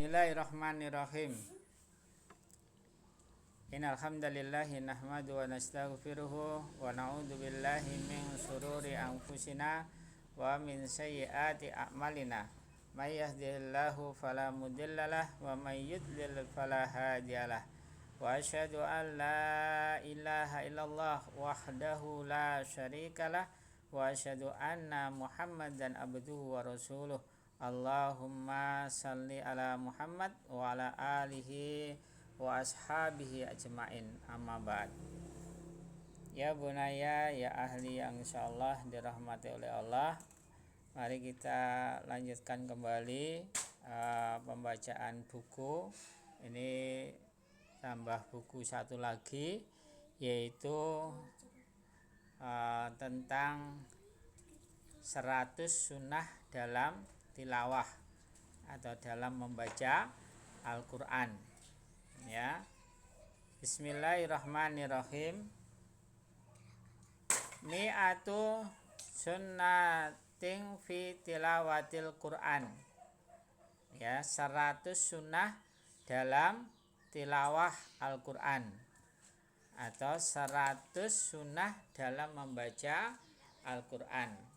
Bismillahirrahmanirrahim. Innal hamdalillahi nahmadu wa nastaghfiruhu wa na'udzu billahi min shururi anfusina wa min sayyiati a'malina. May yahdihillahu fala mudhillalah wa may yudlil fala hadiyalah. Wa asyhadu an la ilaha illallah wahdahu la syarikalah wa asyhadu anna Muhammadan abduhu wa rasuluh. Allahumma salli ala Muhammad wa ala alihi wa ashabihi ajmain, amma ba'd. Ya bunaya, ya ahli yang insyaallah dirahmati oleh Allah, mari kita lanjutkan kembali pembacaan buku. Ini tambah buku satu lagi, yaitu tentang 100 sunnah dalam tilawah atau dalam membaca Al-Quran, ya. Bismillahirrahmanirrahim. Mi'atu sunnatin fi tilawatil Quran, ya, 100 sunnah dalam tilawah Al-Quran atau 100 sunnah dalam membaca Al-Quran.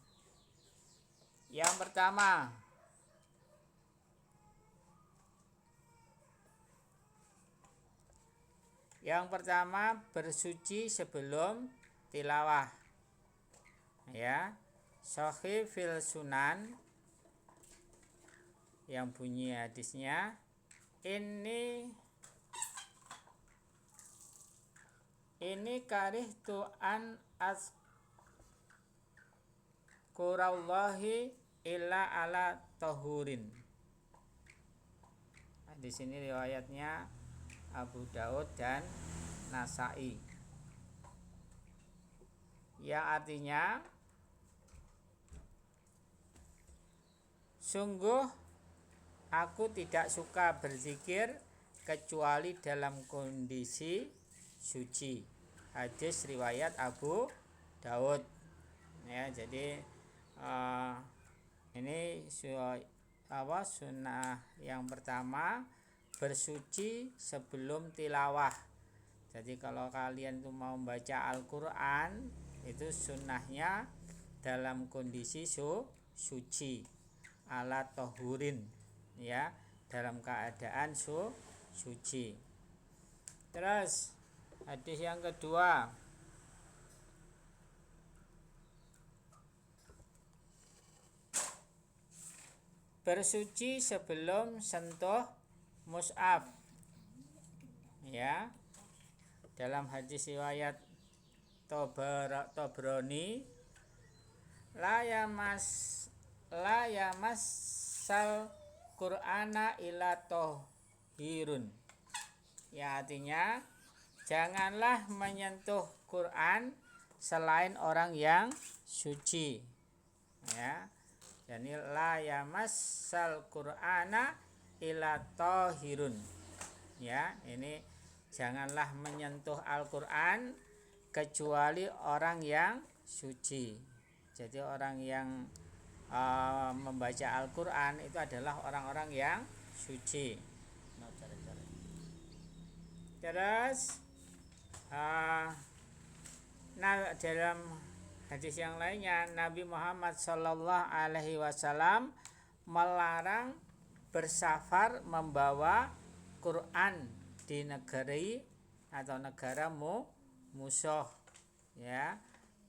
Yang pertama bersuci sebelum tilawah, ya. Sahih fil sunan, yang bunyi hadisnya, ini karihtu an azkurallahi illa ala tahurin. Di sini riwayatnya Abu Daud dan Nasai, yang artinya, sungguh aku tidak suka berzikir kecuali dalam kondisi suci. Hadis riwayat Abu Daud, ya. Jadi ini sunnah yang pertama, bersuci sebelum tilawah. Jadi kalau kalian tuh mau baca Al-Quran, itu sunnahnya dalam kondisi suci, ala tohurin, ya, dalam keadaan suci. Terus hadis yang kedua, bersuci sebelum sentuh mushaf, ya. Dalam hadis riwayat Tabrani, la yamassal Qur'ana illa tahirun, ya, artinya janganlah menyentuh Quran selain orang yang suci, ya. Jadi la yamassal Qur'ana illa tahirun, ya. Ini janganlah menyentuh Al-Quran kecuali orang yang suci. Jadi orang yang membaca Al-Quran itu adalah orang-orang yang suci. Terus dalam hadis yang lainnya, Nabi Muhammad SAW melarang bersafar membawa Quran di negeri atau negara musuh, ya.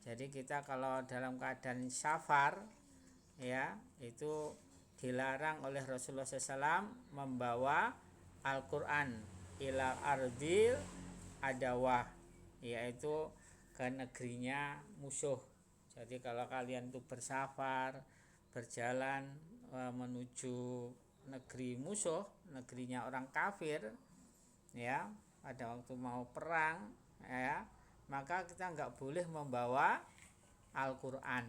Jadi kita kalau dalam keadaan safar, ya, itu dilarang oleh Rasulullah SAW membawa Al-Quran ila ardil adawah, yaitu ke negerinya musuh. Jadi kalau kalian tuh bersafar, berjalan menuju negeri musuh, negerinya orang kafir, ya, pada waktu mau perang, ya, maka kita nggak boleh membawa Al-Quran,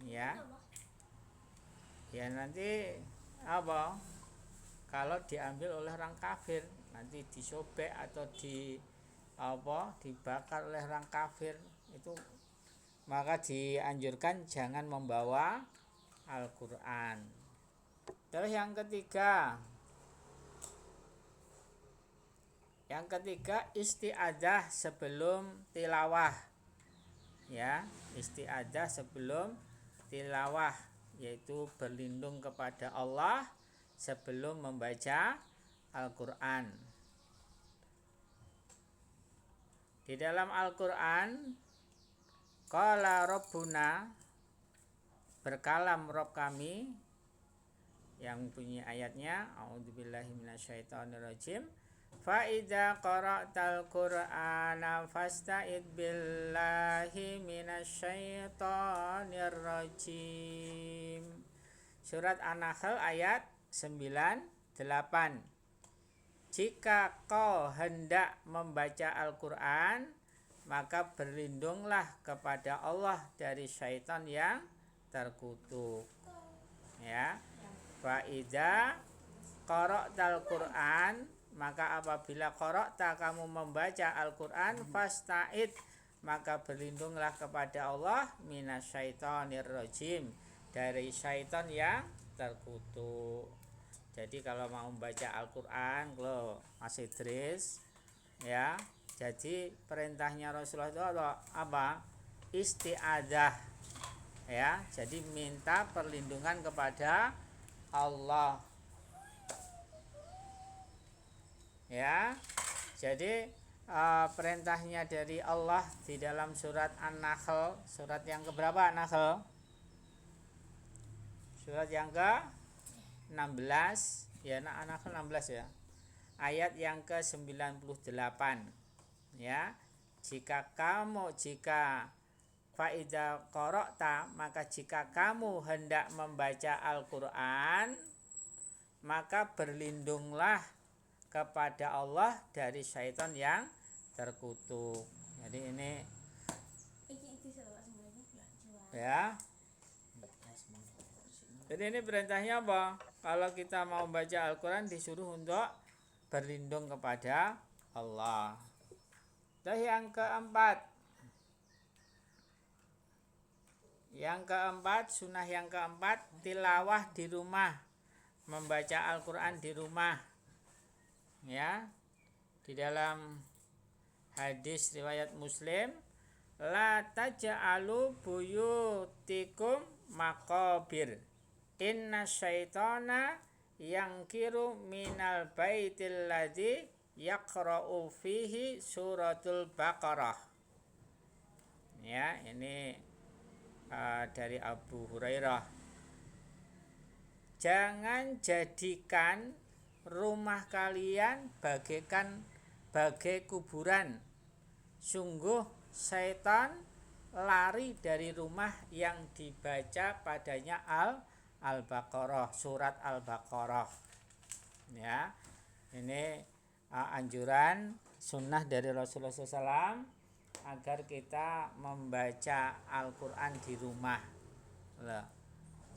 ya. Ya, nanti kalau diambil oleh orang kafir, nanti disobek atau dibakar oleh orang kafir, itu maka dianjurkan jangan membawa Al-Quran. Terus yang ketiga, Yang ketiga isti'adzah sebelum tilawah. Ya, isti'adzah sebelum tilawah, yaitu berlindung kepada Allah sebelum membaca Al-Qur'an. Di dalam Al-Qur'an qala rabbuna, berkalam Rabb kami, yang bunyi ayatnya a'udzubillahi minasyaitonirrajim, fa idza qara'tal qur'ana fasta'id billahi minasyaitonirrajim. Surat An-Nahl ayat 98. Jika kau hendak membaca Al-Qur'an, maka berlindunglah kepada Allah dari syaitan yang terkutuk. Ya. Fa idza qara'tal Qur'an, maka apabila qara'ta, kamu membaca Al-Qur'an, fasta'id, maka berlindunglah kepada Allah minasyaitonirrajim, dari syaitan yang terkutuk. Jadi kalau mau membaca Al-Qur'an, kalau Mas Idris, ya, jadi perintahnya Rasulullah itu apa? Isti'adzah. Ya, jadi minta perlindungan kepada Allah. Ya, jadi perintahnya dari Allah di dalam surat An-Nahl, surat yang keberapa Nahl? Surat yang ke-16, ya, An-Nahl 16 ya. Ayat yang ke-98. Ya, jika fa'idza qara'ta, maka jika kamu hendak membaca Al-Qur'an, maka berlindunglah kepada Allah dari syaitan yang terkutuk. Jadi ini ya. Jadi ini perintahnya apa? Kalau kita mau baca Al-Qur'an disuruh untuk berlindung kepada Allah. Dan yang keempat, sunnah yang keempat, tilawah di rumah, membaca Al-Qur'an di rumah. Ya, di dalam hadis riwayat Muslim, la taj'alu buyutikum maqabir, inna syaitana yangkiru minal baitil ladzi yaqra'u fihi suratul Baqarah. Ya, ini dari Abu Hurairah. Jangan jadikan rumah kalian bagai kuburan. Sungguh setan lari dari rumah yang dibaca padanya Al-Baqarah, surat Al-Baqarah. Ya, ini anjuran sunnah dari Rasulullah SAW agar kita membaca Al-Qur'an di rumah.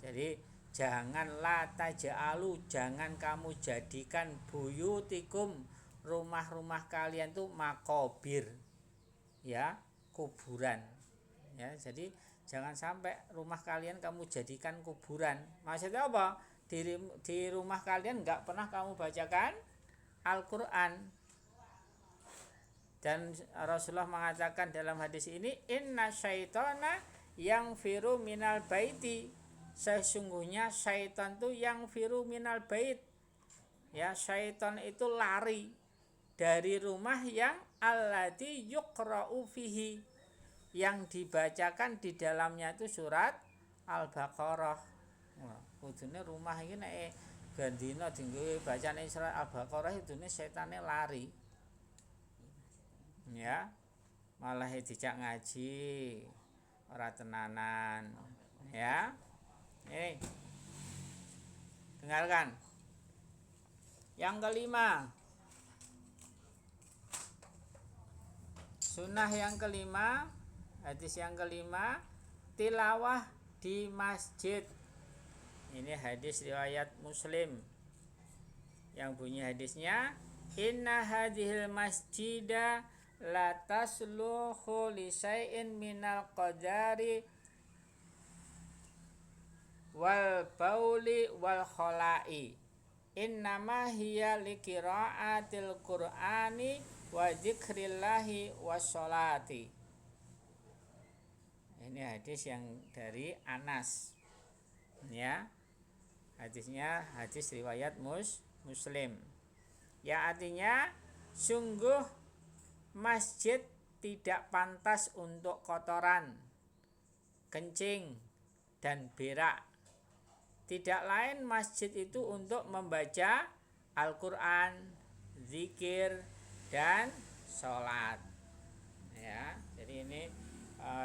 Jadi janganlah taj'alu, jangan kamu jadikan buyutikum, rumah-rumah kalian tuh makobir, ya, kuburan. Ya, jadi jangan sampai rumah kalian kamu jadikan kuburan. Maksudnya apa? Di rumah kalian enggak pernah kamu bacakan Al-Qur'an. Dan Rasulullah mengatakan dalam hadis ini, inna syaitana yang firu minal baiti, sesungguhnya syaitan itu yang firu minal bait. Ya, syaitan itu lari dari rumah yang alladzi yuqra'u fihi, yang dibacakan di dalamnya itu surat Al-Baqarah. Kudune rumah iki nek gandina dienggo bacane surat Al-Baqarah itu setane lari. Ya, malah dijak ngaji ora tenanan. Ya, ini dengarkan. Yang kelima, sunnah yang kelima, hadis yang kelima, tilawah di masjid. Ini hadis riwayat Muslim, yang bunyi hadisnya, inna hadhil masjida la tasluhu li syai'in minal qadari wal bauli wal khola'i, innama hiya li qiraatil qur'ani wa dzikrillahi washolati. Ini hadis yang dari Anas, ya. Hadisnya hadis riwayat Muslim. Ya, artinya sungguh masjid tidak pantas untuk kotoran, kencing dan berak. Tidak lain masjid itu untuk membaca Al-Quran, zikir dan sholat. Ya, jadi ini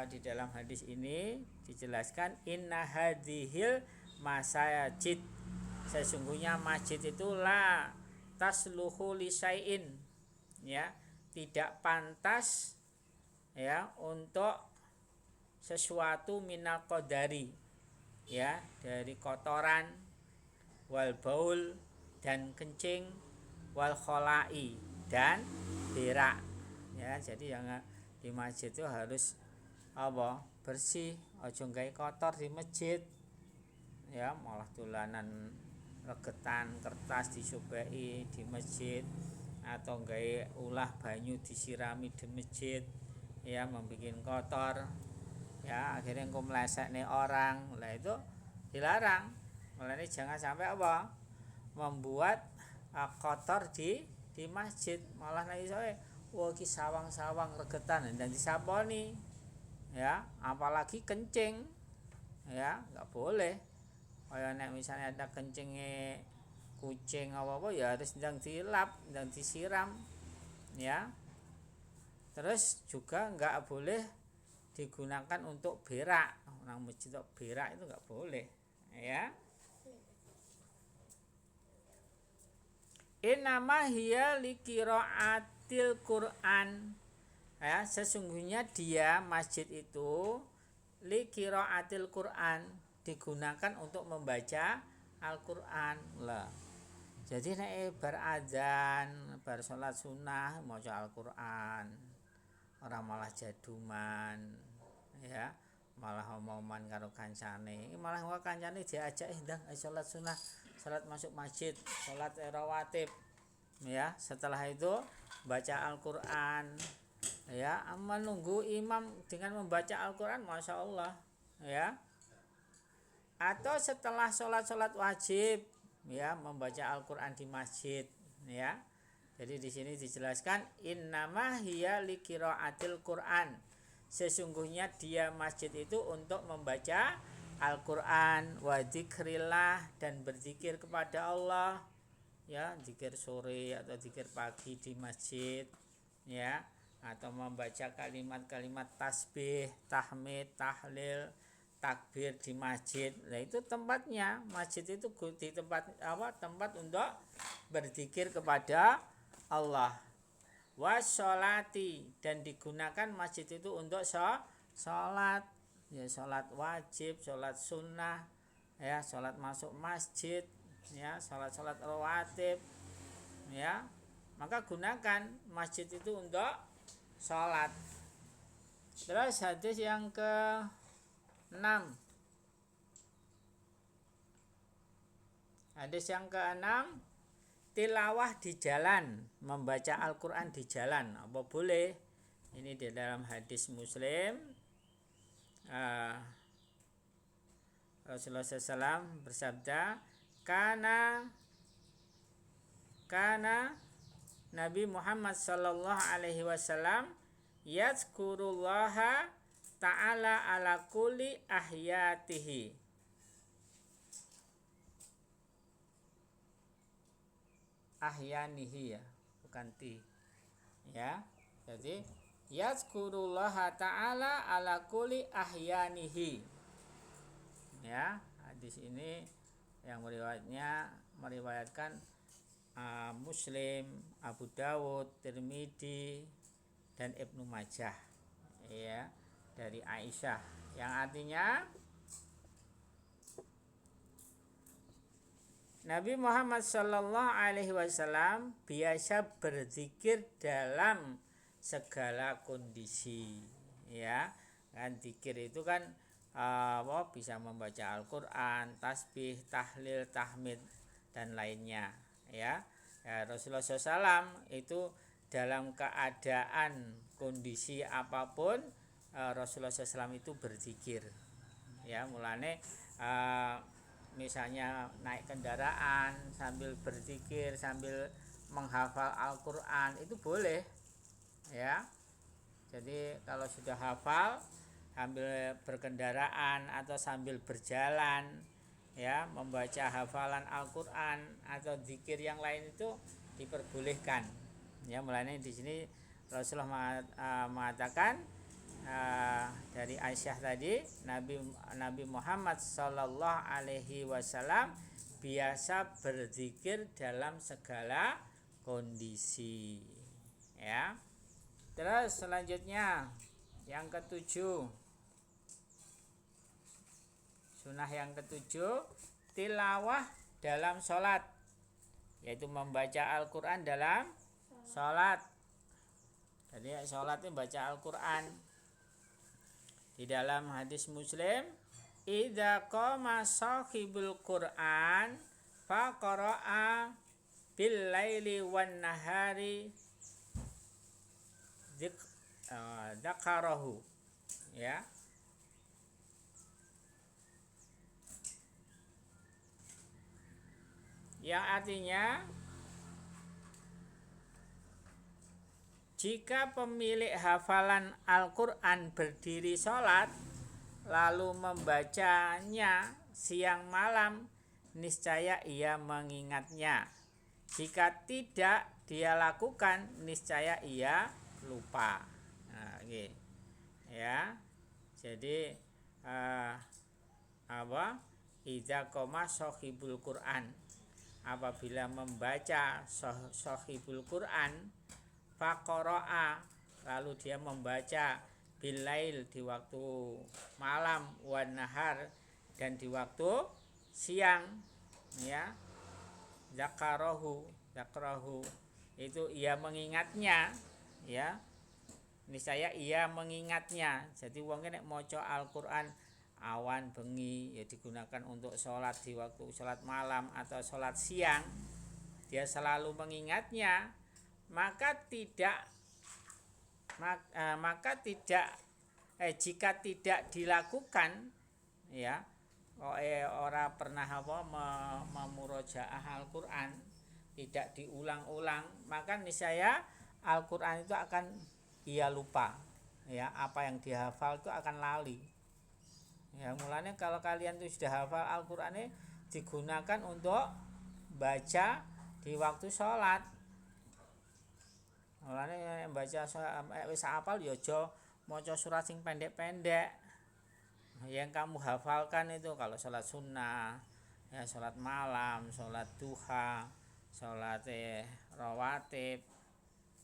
di dalam hadis ini dijelaskan inna hadhil masajid, sesungguhnya masjid itu la tasluhu li syai'in, ya, tidak pantas, ya, untuk sesuatu minal qadari, ya, dari kotoran, wal baul dan kencing, wal khola'i dan berak, ya. Jadi yang di masjid itu harus bersih, aja gawe kotor di masjid, ya, malah dolanan regetan kertas dicobai di masjid, atau gawe ulah banyu disirami di masjid, ya, membuat kotor, ya, akhirnya engko melesekne orang. Lah itu dilarang. Mulane jangan sampai membuat kotor di masjid, malah nek iso iki sawang-sawang regetan dan disaponi, ya, apalagi kencing, ya, nggak boleh. Kayak nek misalnya ada kencingnya kucing apa ya harus ndang dilap, ndang disiram, ya. Terus juga nggak boleh digunakan untuk berak. Orang masjid untuk berak itu nggak boleh, ya. Innama hiya liqiraatil Qur'an. Ya, sesungguhnya dia masjid itu liqiraatil Qur'an, digunakan untuk membaca Al-Qur'an lah. Jadi nek bar adzan, bar salat sunah maca Al-Qur'an, orang malah jaduman, ya, malah omongan karo kancane, malah kancane diajak ndang salat sunah, salat masuk masjid, salat rawatib, ya. Setelah itu baca Al-Qur'an, ya, menunggu imam dengan membaca Al-Qur'an, Masya Allah, ya. Atau setelah sholat wajib, ya, membaca Al-Qur'an di masjid, ya. Jadi di sini dijelaskan innama hiya liqiraatil Qur'an, sesungguhnya dia masjid itu untuk membaca Al-Qur'an, wa dzikrillah dan berzikir kepada Allah, ya, zikir sore atau zikir pagi di masjid, ya, atau membaca kalimat-kalimat tasbih, tahmid, tahlil, takbir di masjid. Nah, itu tempatnya. Masjid itu di tempat tempat untuk berzikir kepada Allah. Washolati, dan digunakan masjid itu untuk sholat, ya, sholat wajib, sholat sunnah, ya, sholat masuk masjid, ya, sholat rawatib, ya. Maka gunakan masjid itu untuk sholat. Terus hadis yang ke-6. Hadis yang ke-6, tilawah di jalan, membaca Al-Qur'an di jalan, apa boleh? Ini di dalam hadis Muslim. Rasulullah SAW bersabda, Kana Nabi Muhammad sallallahu alaihi wasallam yazkurullaha ta'ala ala kulli ahyatihi. Ahyanihi, ya, bukan ti, ya. Jadi yazkurullaha ta'ala ala kulli ahyanihi, ya. Hadis ini yang meriwayatkan Muslim, Abu Dawud, Tirmidzi dan Ibnu Majah, ya, dari Aisyah, yang artinya Nabi Muhammad Sallallahu Alaihi Wasallam biasa berzikir dalam segala kondisi, ya. Kan zikir itu kan bisa membaca Al-Qur'an, tasbih, tahlil, tahmid dan lainnya, ya. Rasulullah SAW itu dalam keadaan kondisi apapun Rasulullah SAW itu berzikir. Ya, mulane misalnya naik kendaraan sambil berzikir, sambil menghafal Al-Qur'an itu boleh. Ya. Jadi kalau sudah hafal sambil berkendaraan atau sambil berjalan, ya, membaca hafalan Al-Qur'an atau zikir yang lain itu diperbolehkan. Ya, mulanya di sini Rasulullah mengatakan dari Aisyah tadi, Nabi Muhammad sallallahu alaihi wasallam biasa berzikir dalam segala kondisi. Ya. Terus selanjutnya yang ketujuh, sunnah yang ketujuh, tilawah dalam sholat, yaitu membaca Al-Quran dalam sholat. Jadi sholat itu baca Al-Quran. Di dalam hadis Muslim, idza qama sahibul Quran faqara'a bil laili wan nahari dzakarahu, ya. Yang artinya, jika pemilik hafalan Al-Quran berdiri sholat lalu membacanya siang malam, niscaya ia mengingatnya. Jika tidak dia lakukan, niscaya ia lupa. Nah, okay. Ya. Jadi idza qama sahibul Quran, apabila membaca sahibul Quran, faqara'a, lalu dia membaca bilail di waktu malam, wan nahar, dan di waktu siang, ya, zakarahu itu ia mengingatnya, ya, niscaya ia mengingatnya. Jadi wong nek maca Al-Qur'an awan bengi ya digunakan untuk sholat di waktu sholat malam atau sholat siang, dia selalu mengingatnya, maka jika tidak dilakukan, ya, ora pernah memurojaah Al-Qur'an, tidak diulang-ulang, maka niscaya Al-Qur'an itu akan ia lupa, ya, apa yang dihafal itu akan lali. Ya, mulanya kalau kalian itu sudah hafal Al-Qur'an ini digunakan untuk baca di waktu sholat. Mulanya baca wis hafal ya aja maca surat sing pendek-pendek. Yang kamu hafalkan itu kalau sholat sunnah, ya, sholat malam, sholat duha, sholat rawatib,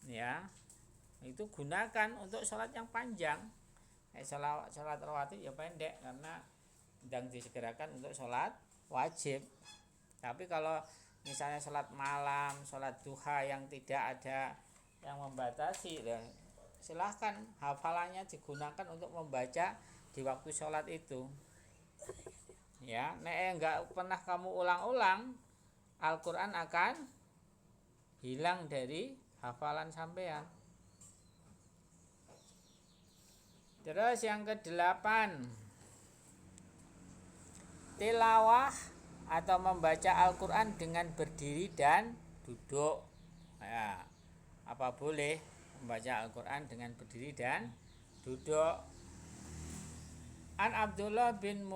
ya, itu gunakan untuk sholat yang panjang. Sholat rawatib ya pendek karena sedang disegerakan untuk sholat wajib. Tapi kalau misalnya sholat malam, sholat duha yang tidak ada yang membatasi, ya, silahkan hafalannya digunakan untuk membaca di waktu sholat itu. Ya, nek enggak pernah kamu ulang-ulang, Al-Qur'an akan hilang dari hafalan sampean. Terus yang ke-8, tilawah atau membaca Al-Qur'an dengan berdiri dan duduk. Ya, apa boleh membaca Al-Qur'an dengan berdiri dan duduk? An Abdullah bin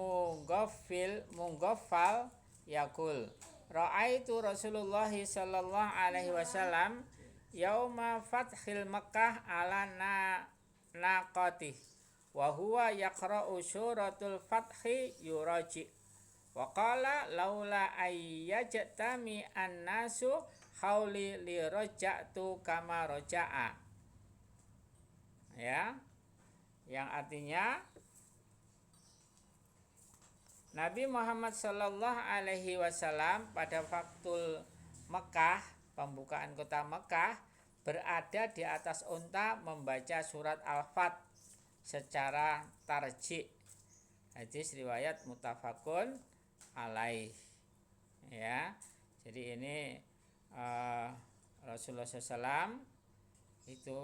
Mughaffal yaqul, ra'aitu Rasulullah sallallahu alaihi wasallam yauma fathil Makkah ala naqatih wa huwa yaqra'u suratul fathi yuraji wa qala laula ayyajtami an-nasu hauli li raja'tu kama raja'a. Ya, yang artinya Nabi Muhammad sallallahu alaihi wasallam pada waktu Mekah, pembukaan kota Mekah, berada di atas unta membaca surat Al-Fat secara tarji'. Hadis riwayat muttafaqun alaih. Ya, jadi ini Rasulullah SAW itu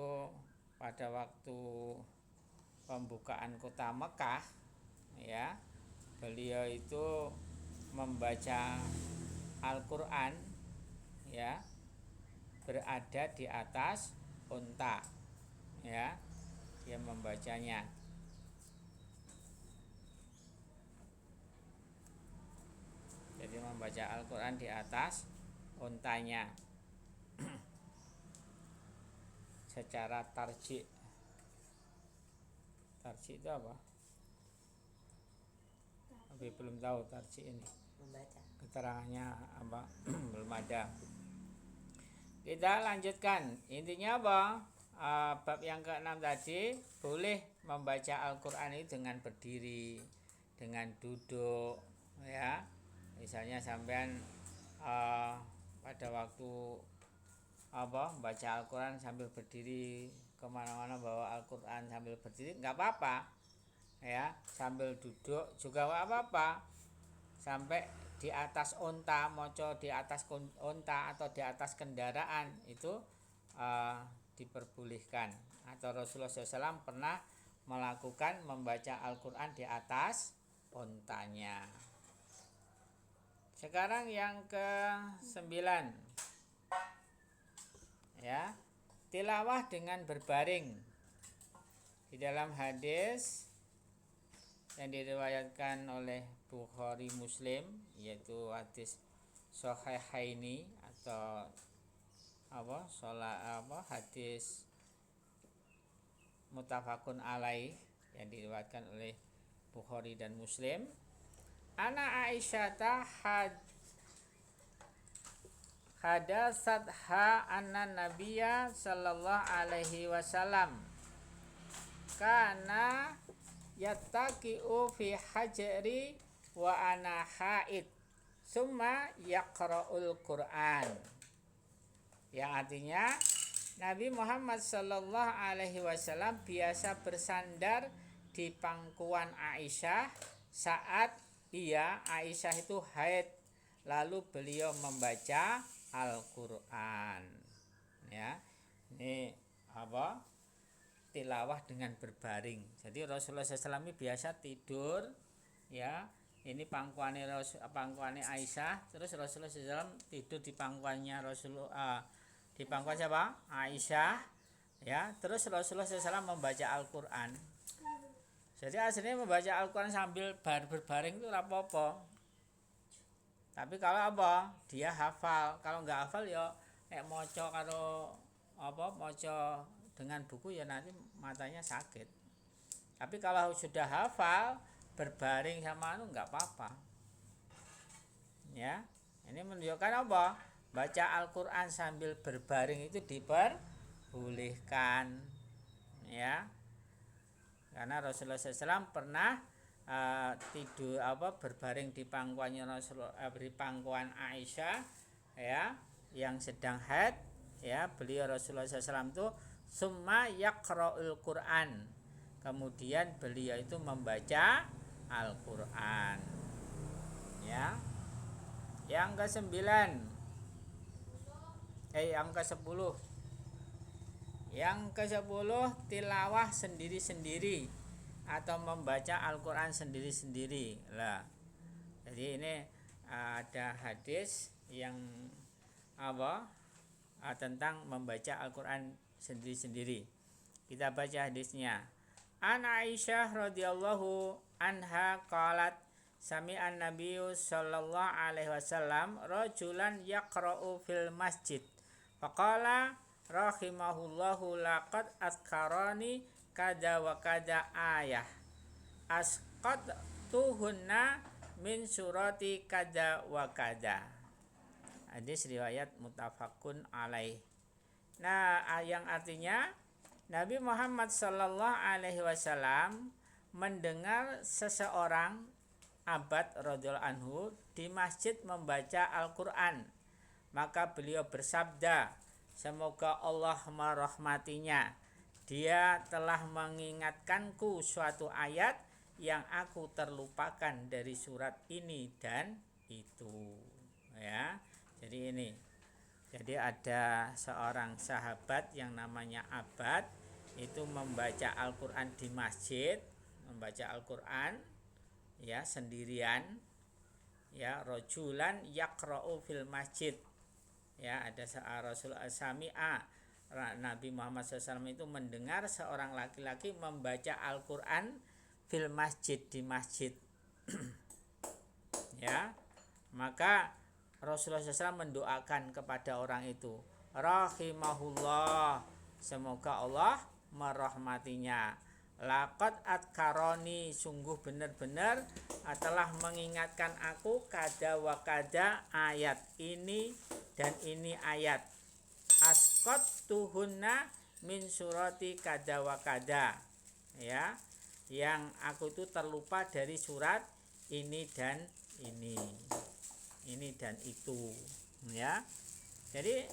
pada waktu pembukaan kota Mekah, ya, beliau itu membaca Al-Quran, ya, berada di atas unta, ya, dia membacanya. Jadi membaca Al-Quran di atas untanya secara tarjih. Tarjih itu apa? Tapi belum tahu tarjih ini. Membaca. Keterangannya apa? Belum ada. Kita lanjutkan. Intinya apa? Bab yang ke-6 tadi, boleh membaca Al-Quran itu dengan berdiri, dengan duduk, ya. Misalnya sampean pada waktu baca Al-Quran sambil berdiri, kemana-mana bawa Al-Quran sambil berdiri, nggak apa-apa, ya. Sambil duduk juga nggak apa-apa. Sampai di atas unta, moco di atas unta atau di atas kendaraan itu diperbolehkan. Atau Rasulullah SAW pernah melakukan membaca Al-Quran di atas untanya. Sekarang yang ke-9, ya, tilawah dengan berbaring. Di dalam hadis yang diriwayatkan oleh Bukhari Muslim, yaitu hadis Shahihaini atau hadis muttafaqun alaih yang diriwayatkan oleh Bukhari dan Muslim. Ana Aisyah hadatsatha anna Nabiyya sallallahu alaihi wasallam kana yattaqi'u fi hajri wa ana haid summa yaqra'ul Qur'an, yang artinya Nabi Muhammad sallallahu alaihi wasallam biasa bersandar di pangkuan Aisyah saat Aisyah itu haid, lalu beliau membaca Al-Qur'an, ya. Ini tilawah dengan berbaring. Jadi Rasulullah SAW ini biasa tidur, ya. Ini pangkuannya Aisyah, terus Rasulullah SAW tidur di pangkuannya di pangkuan siapa? Aisyah, ya. Terus Rasulullah SAW membaca Al-Quran. Jadi aslinya membaca Al-Quran sambil berbaring itu apa-apa. Tapi kalau dia hafal. Kalau nggak hafal ya moco moco dengan buku ya nanti matanya sakit. Tapi kalau sudah hafal berbaring sama nggak apa-apa, ya. Ini menunjukkan baca Al-Quran sambil berbaring itu diperbolehkan, ya. Karena Rasulullah SAW pernah tidur berbaring di pangkuannya di pangkuan Aisyah, ya, yang sedang haid, ya. Beliau Rasulullah SAW itu summa yaqra'ul Qur'an, kemudian beliau itu membaca Al-Qur'an, ya. Yang ke-9 yang ke-10 tilawah sendiri-sendiri atau membaca Al-Quran sendiri-sendiri lah. Jadi ini ada hadis yang tentang membaca Al-Quran sendiri-sendiri. Kita baca hadisnya. An Aisyah radhiyallahu anha qalat sami'an nabiyyu sallallahu alaihi wasallam rajulan yaqra'u fil masjid faqala rahimahullahu laqad azkarani kada wa kada ayah asqatuhunna min surati kada wa kada. Hadis riwayat muttafaqun alaih. Nah, yang artinya Nabi Muhammad sallallahu alaihi wasallam mendengar seseorang Abad radhiyallahu anhu di masjid membaca Al-Quran. Maka beliau bersabda, semoga Allah merahmatinya. Dia telah mengingatkanku suatu ayat yang aku terlupakan dari surat ini dan itu. Ya, jadi ini Jadi ada seorang sahabat yang namanya Abbad, itu membaca Al-Quran di masjid, membaca Al-Quran ya sendirian, ya rojulan yaqra'u fil masjid, ya ada Rasul Sami'a, Nabi Muhammad SAW itu mendengar seorang laki-laki membaca Al-Quran fil masjid, di masjid. Ya, maka Rasulullah SAW mendoakan kepada orang itu, rahimahullah, semoga Allah merahmatinya. Laqad adkaroni, sungguh benar-benar telah mengingatkan aku kada wa kada ayat ini dan ini ayat. Asqat tuhunna min surati kada wa kada, ya, yang aku itu terlupa dari surat ini dan ini dan itu, ya. Jadi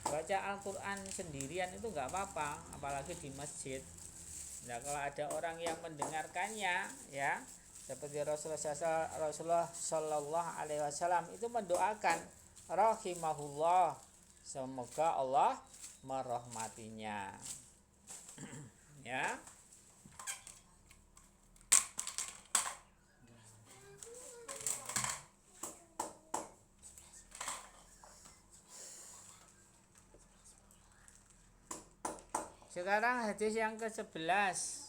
baca Al-Quran sendirian itu nggak apa-apa, apalagi di masjid. Nah, kalau ada orang yang mendengarkannya, ya, seperti Rasulullah Shallallahu Alaihi Wasallam itu mendoakan rahimahullah, semoga Allah merahmatinya. Ya. Sekarang hadis yang ke-11,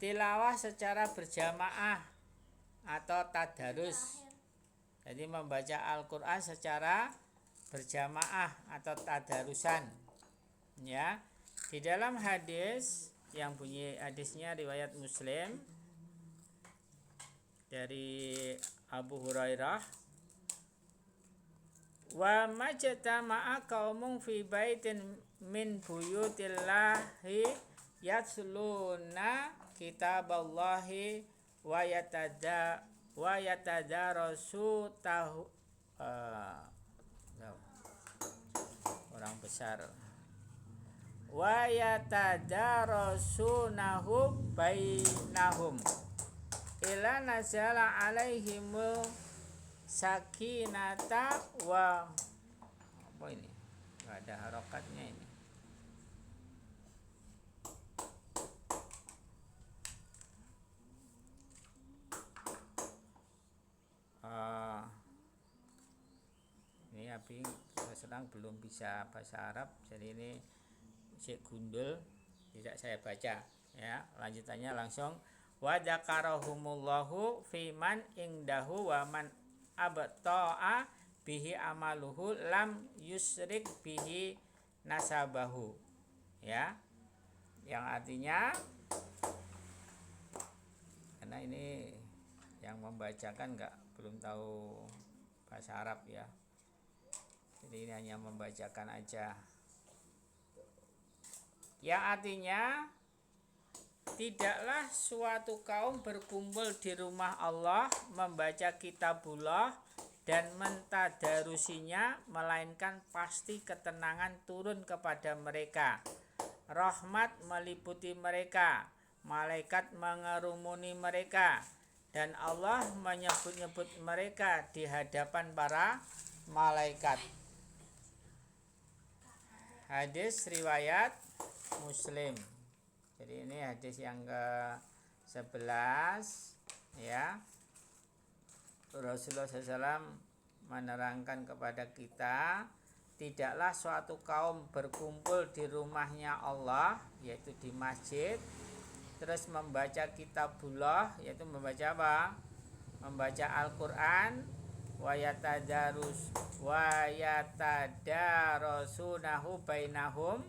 tilawah secara berjamaah atau tadarus. Jadi membaca Al-Quran secara berjamaah atau tadarusan, ya. Di dalam hadis yang bunyi hadisnya riwayat Muslim dari Abu Hurairah, wa majtama'a qaumun fi baitin min buyutillahi yatluna kitaballahi wa yatadarasu tahu orang besar wa yatadarasunahu bainahum ila nazala alaihimu sakinata wa apa ini? Enggak ada harokatnya ini. Ini Abi sedang belum bisa bahasa Arab, jadi ini masih gundul, tidak saya baca, ya. Lanjutannya langsung wa dzakarahumullahu fiman indahu wa man abta'a bihi amaluhu lam yusrik bihi nasabahu, ya, yang artinya, karena ini yang membacakan belum tahu bahasa Arab, ya, jadi ini hanya membacakan aja, yang artinya tidaklah suatu kaum berkumpul di rumah Allah membaca kitabullah dan mentadarusinya, melainkan pasti ketenangan turun kepada mereka, rahmat meliputi mereka, malaikat mengerumuni mereka, dan Allah menyebut-nyebut mereka di hadapan para malaikat. Hadis riwayat Muslim. Jadi ini hadis yang ke-11, ya. Rasulullah SAW menerangkan kepada kita, tidaklah suatu kaum berkumpul di rumahnya Allah, yaitu di masjid, terus membaca kitabullah, yaitu membaca apa? Membaca Al-Quran, wa yatadarasunahu bainahum,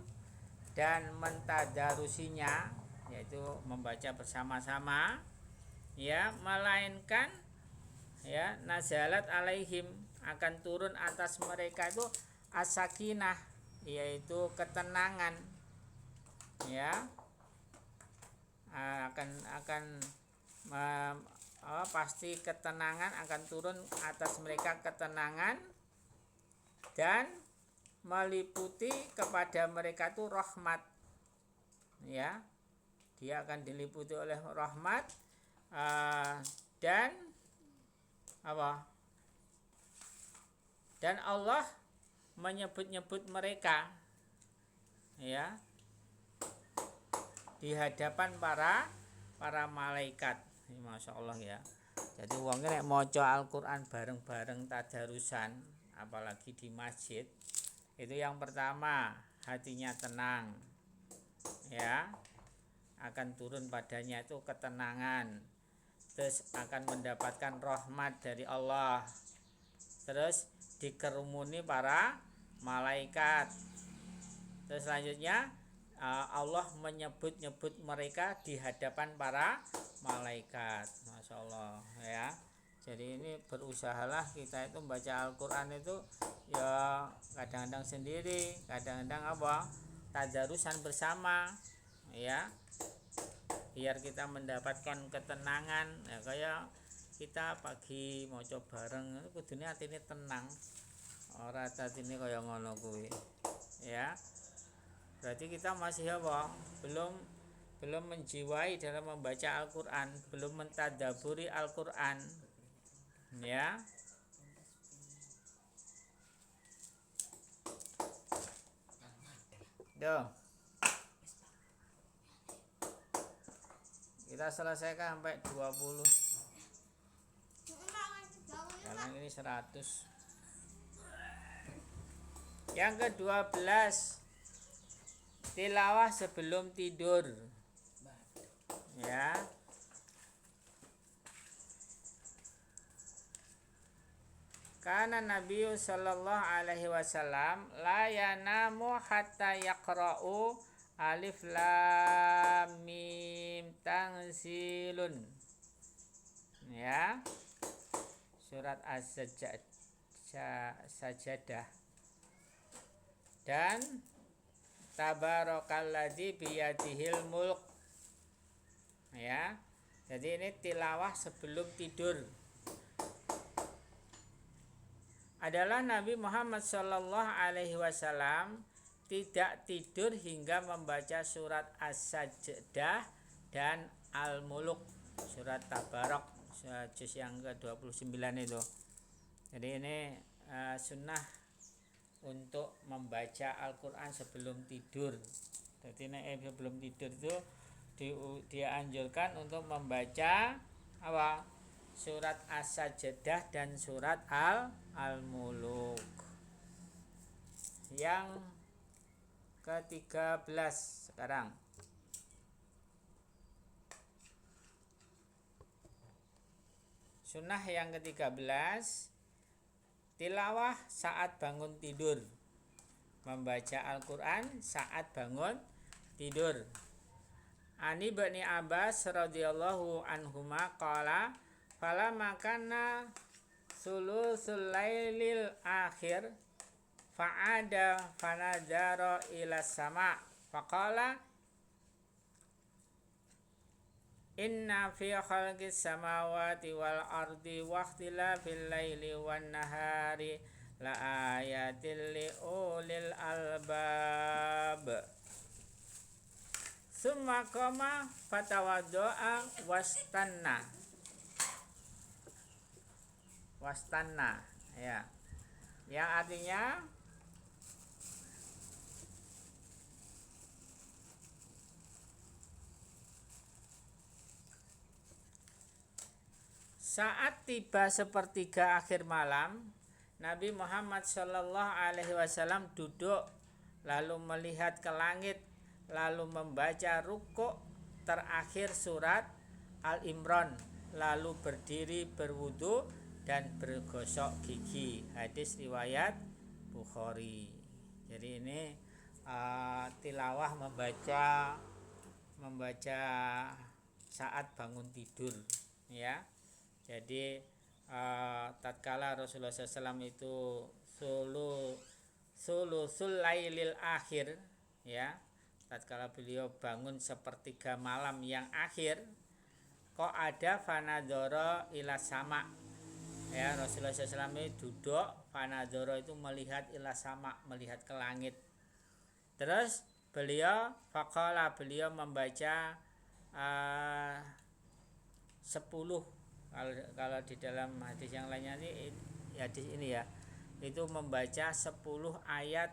dan mentadarusinya, yaitu membaca bersama-sama, ya, melainkan, ya, nazalat alaihim, akan turun atas mereka itu as-sakinah, yaitu ketenangan, ya, pasti ketenangan akan turun atas mereka, ketenangan, dan meliputi kepada mereka itu rahmat, ya, dia akan diliputi oleh rahmat, dan apa? Dan Allah menyebut-nyebut mereka, ya, di hadapan para malaikat. Masya Allah ya. Jadi wongnya nek maca Al-Qur'an bareng-bareng tadarusan, apalagi di masjid, itu yang pertama hatinya tenang, ya, akan turun padanya itu ketenangan, terus akan mendapatkan rahmat dari Allah, terus dikerumuni para malaikat, terus selanjutnya Allah menyebut-nyebut mereka di hadapan para malaikat. Masya Allah ya. Jadi ini berusahalah kita itu membaca Al-Quran itu ya kadang-kadang sendiri, kadang-kadang tadarusan bersama, ya, biar kita mendapatkan ketenangan. Ya, kayak kita pagi mau coba bareng kudune atine tenang, ora tatine kaya ngono kuwi, ya. Berarti kita masih belum menjiwai dalam membaca Al-Quran, belum mentadaburi Al-Quran, ya. Duh. Kita selesaikan sampai 20. Sekarang ini 100. Yang ke-12, tilawah sebelum tidur, ya. Karena Nabi sallallahu alaihi wasallam la yanamu hatta yaqra'u alif lam mim tanzilun, ya, surat as-sajdah dan tabarakalladzi biyadihil mulk, ya. Jadi ini tilawah sebelum tidur adalah Nabi Muhammad Shallallahu Alaihi Wasallam tidak tidur hingga membaca surat As-Sajdah dan Al-Mulk, surat Tabarak, juz yang ke-29 itu. Jadi ini sunnah untuk membaca Al-Quran sebelum tidur. Jadi sebelum tidur itu dia anjurkan untuk membaca surat As-Sajdah dan surat Al-Mulk. Yang ke-13 sekarang. Sunnah yang ke-13, tilawah saat bangun tidur. Membaca Al-Quran saat bangun tidur. Ani Ibnu Abbas radhiyallahu anhuma qala fala makana sulusul lailil akhir fa'ada fanadara ila sama faqala inna fi khalqis samawati wal ardi wa ikhtilafil laili wan nahari la ayatil li ulil albab. Summa qama fatawaddo'a wastanna, ya, yang artinya saat tiba sepertiga akhir malam, Nabi Muhammad Shallallahu Alaihi Wasallam duduk lalu melihat ke langit, lalu membaca rukuk terakhir surat Al-Imran, lalu berdiri berwudu dan bergosok gigi. Hadis riwayat Bukhari. Jadi ini tilawah membaca saat bangun tidur, ya. Jadi tatkala Rasulullah SAW itu sulusul lailil akhir, ya, tatkala beliau bangun sepertiga malam yang akhir, kok ada fanadoro ila sama, ya, Rasulullah SAW itu duduk, fanadoro itu melihat ila sama, melihat ke langit. Terus beliau membaca 10. Kalau di dalam hadis yang lainnya ini hadis ini, ya, itu membaca 10 ayat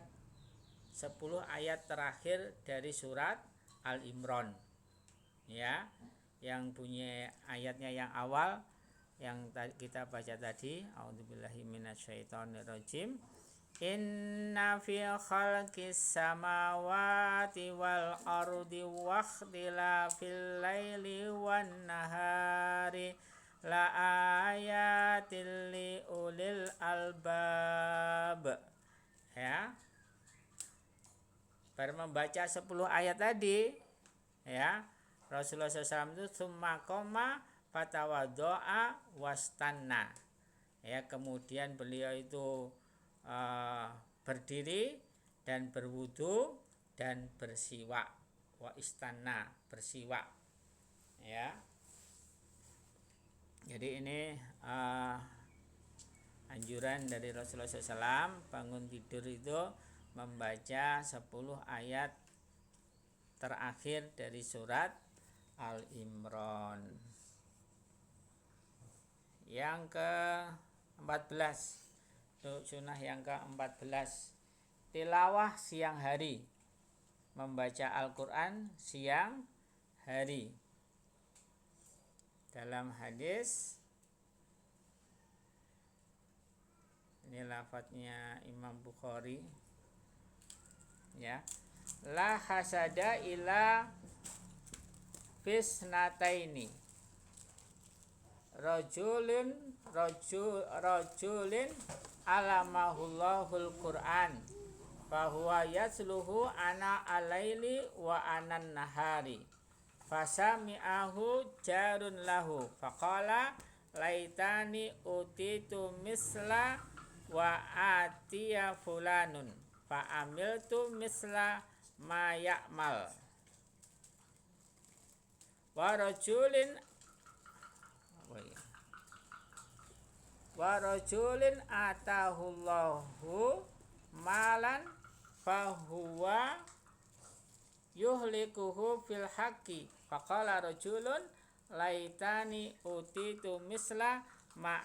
terakhir dari surat Al-Imran. Ya, yang punya ayatnya yang awal yang kita baca tadi, a'udzubillahi minasyaitonirrajim. Inna fi khalqis samawati wal ardi wakhtilafil laili wan nahari la ayatil li ulil albab. Ya. Baru membaca 10 ayat tadi, ya, Rasulullah SAW itu summa qoma fatawaddo'a wastanna. Ya, kemudian beliau itu berdiri dan berwudu dan bersiwak, wa istanna, bersiwak. Ya. Jadi ini anjuran dari Rasulullah SAW, bangun tidur itu membaca 10 ayat terakhir dari surat Al-Imran. Yang ke-14, sunnah yang ke-14, tilawah siang hari, membaca Al-Quran siang hari. Dalam hadis, ini lafadznya Imam Bukhari, ya, la hasada ila fisnataini rajulin alamahullahul Qur'an fahuwa yasluhu ana alaili wa anan nahari fasami'ahu jarun lahu faqala laitani utitu misla wa atiya fulanun fa'amiltu misla ma ya'mal wa rajulin atahullahu malan fahuwa yuhlikuhu fil haqqi faqala rajulun laitani utitu misla ma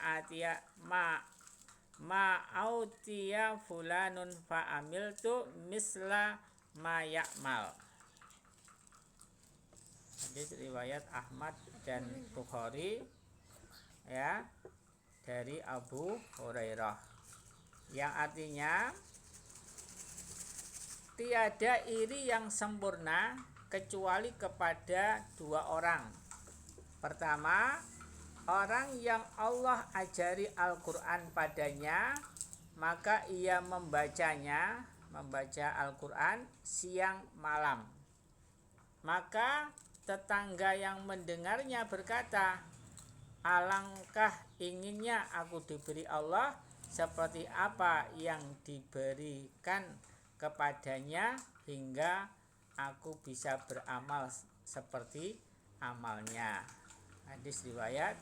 autiya fulanun fa amiltu misla ma ya'mal. Hadis riwayat Ahmad dan Bukhari, ya, dari Abu Hurairah, yang artinya tiada iri yang sempurna kecuali kepada dua orang. Pertama, orang yang Allah ajari Al-Quran padanya, maka ia membaca Al-Quran siang malam. Maka tetangga yang mendengarnya berkata, alangkah inginnya aku diberi Allah seperti apa yang diberikan kepadanya hingga aku bisa beramal seperti amalnya. Hadis riwayat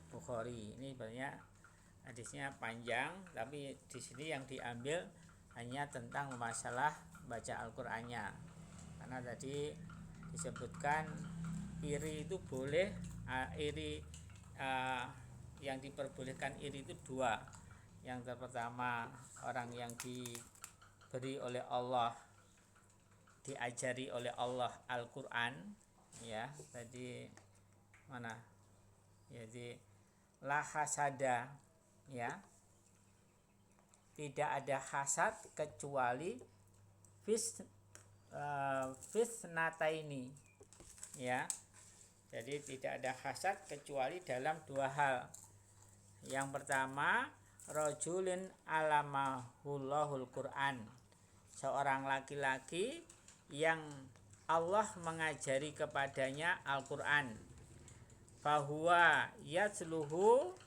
Bukhari. Ini banyak hadisnya panjang, tapi di sini yang diambil hanya tentang masalah baca Al-Qur'annya. Karena tadi disebutkan iri itu boleh, yang diperbolehkan iri itu dua. Yang pertama, orang yang diberi oleh Allah, diajari oleh Allah Al-Qur'an, ya, tadi mana? Jadi la hasada, ya, tidak ada hasad kecuali fisnataini, ya. Jadi tidak ada hasad kecuali dalam dua hal. Yang pertama, rajulin alamahullahul Qur'an, seorang laki-laki yang Allah mengajari kepadanya Al-Qur'an. Fahuwa yatsluhu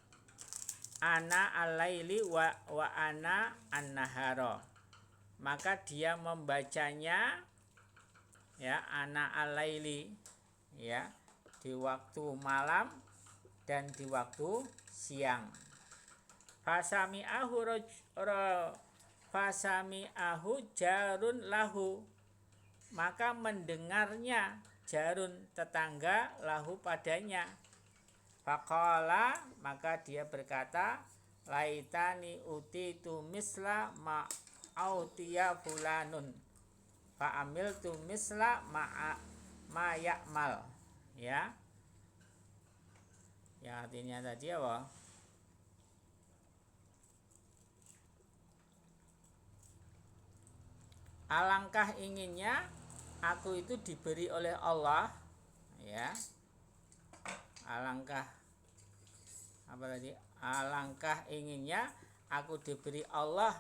ana alaili wa ana an-nahara, maka dia membacanya, ya, ana alaili, ya, di waktu malam dan di waktu siang. Fasami'ahu jarun lahu, maka mendengarnya jarun, tetangga, lahu padanya. Faqala, maka dia berkata, laitani utitu misla ma autiya fulanun fa amiltu misla ma ya'mal. Ya. Yang artinya tadi apa? Alangkah inginnya aku itu diberi oleh Allah, ya. Alangkah apa tadi? Alangkah inginnya aku diberi Allah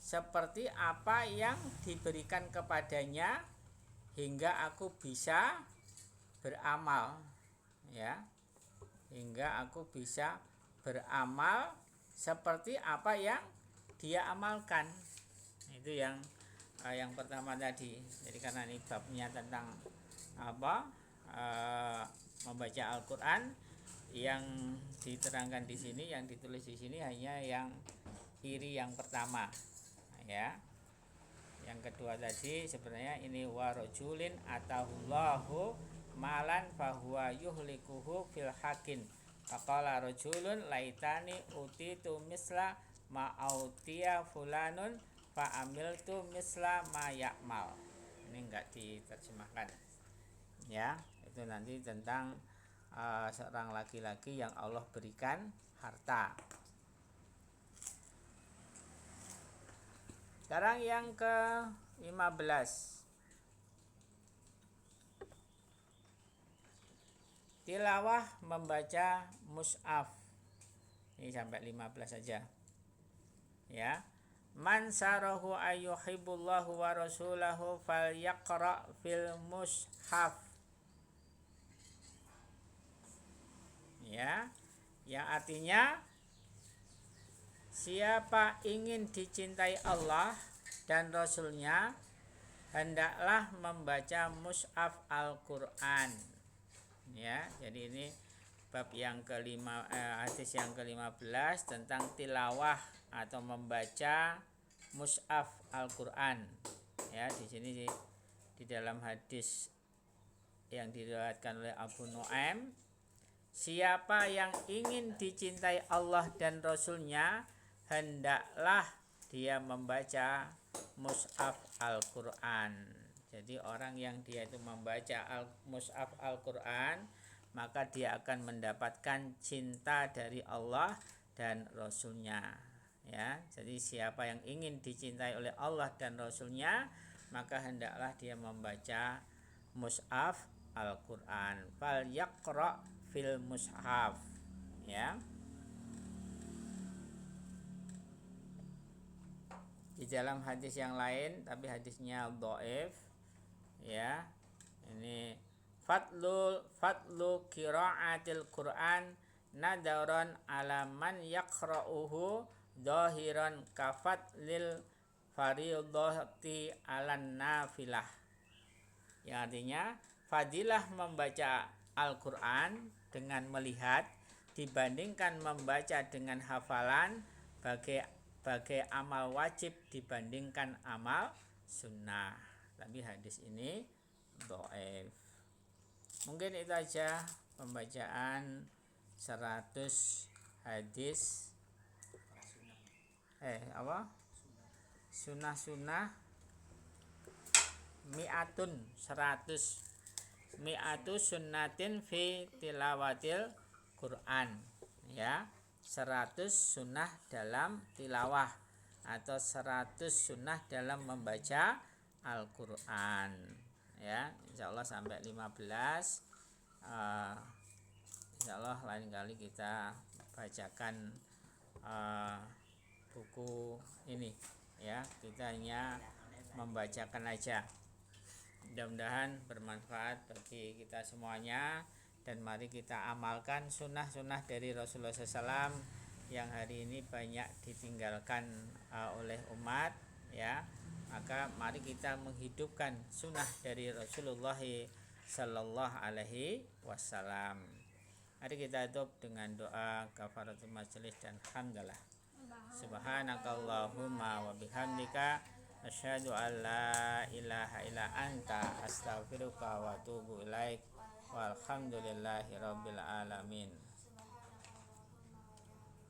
seperti apa yang diberikan kepadanya hingga aku bisa beramal, ya. Hingga aku bisa beramal seperti apa yang dia amalkan. Itu yang pertama tadi. Jadi karena ini babnya tentang apa? Membaca Al-Qur'an, yang diterangkan di sini, yang ditulis di sini hanya yang kiri yang pertama, ya. Yang kedua tadi sebenarnya ini warajulin atahullahu malan fahuwa yuhlikuhu fil hakin. Faqala rajulun laitani utitu misla ma autiya fulanun fa amiltu misla ma ya'mal. Ini enggak diterjemahkan. Ya, itu nanti tentang seorang laki-laki yang Allah berikan harta. Sekarang yang ke-15. Tilawah membaca mushaf. Ini sampai 15 saja. Ya. Man sarahu ayyuhibbullahu wa rasulahu falyaqra fil mushaf. Ya. Yang artinya siapa ingin dicintai Allah dan Rasulnya, hendaklah membaca mushaf Al-Quran. Ya, jadi ini bab yang hadis yang ke-15 tentang tilawah atau membaca mushaf Al-Quran. Ya, di sini di dalam hadis yang diriwayatkan oleh Abu Nu'aim, siapa yang ingin dicintai Allah dan Rasulnya, hendaklah dia membaca mushaf Al-Quran. Jadi orang yang dia itu membaca mushaf Al-Quran, maka dia akan mendapatkan cinta dari Allah dan Rasulnya. Ya, jadi siapa yang ingin dicintai oleh Allah dan Rasulnya, maka hendaklah dia membaca mushaf Al-Quran. Fal yaqra fil mushaf. Ya. Di dalam hadis yang lain, tapi hadisnya dhaif, ya. Ini fadlu qiraatil Quran nadaron ala man yaqra'uhu dhahiran kafat lil fardhati alan nafilah. Yang artinya fadilah membaca Al-Quran dengan melihat dibandingkan membaca dengan hafalan bagai amal wajib dibandingkan amal sunnah. Tapi hadis ini dhaif. Mungkin itu aja pembacaan 100 hadis sunnah mi'atun 100 mi'atu sunnatin fi tilawatil Quran. Ya, 100 sunnah dalam tilawah atau 100 sunnah dalam membaca Al-Quran. Ya, insyaallah sampai 15. Insyaallah lain kali kita bacakan buku ini, ya. Kita hanya membacakan aja. Mudah-mudahan bermanfaat bagi kita semuanya, dan mari kita amalkan sunnah-sunnah dari Rasulullah SAW yang hari ini banyak ditinggalkan oleh umat, ya. Maka mari kita menghidupkan sunnah dari Rasulullah Sallallahu Alaihi Wasallam. Mari kita tutup dengan doa kafaratul majelis dan hamdalah. Subhanakallahumma wa bihamdika asyhadu an la ilaha illa anta astaghfiruka wa atubu ilaik. Walhamdulillahi rabbil alamin.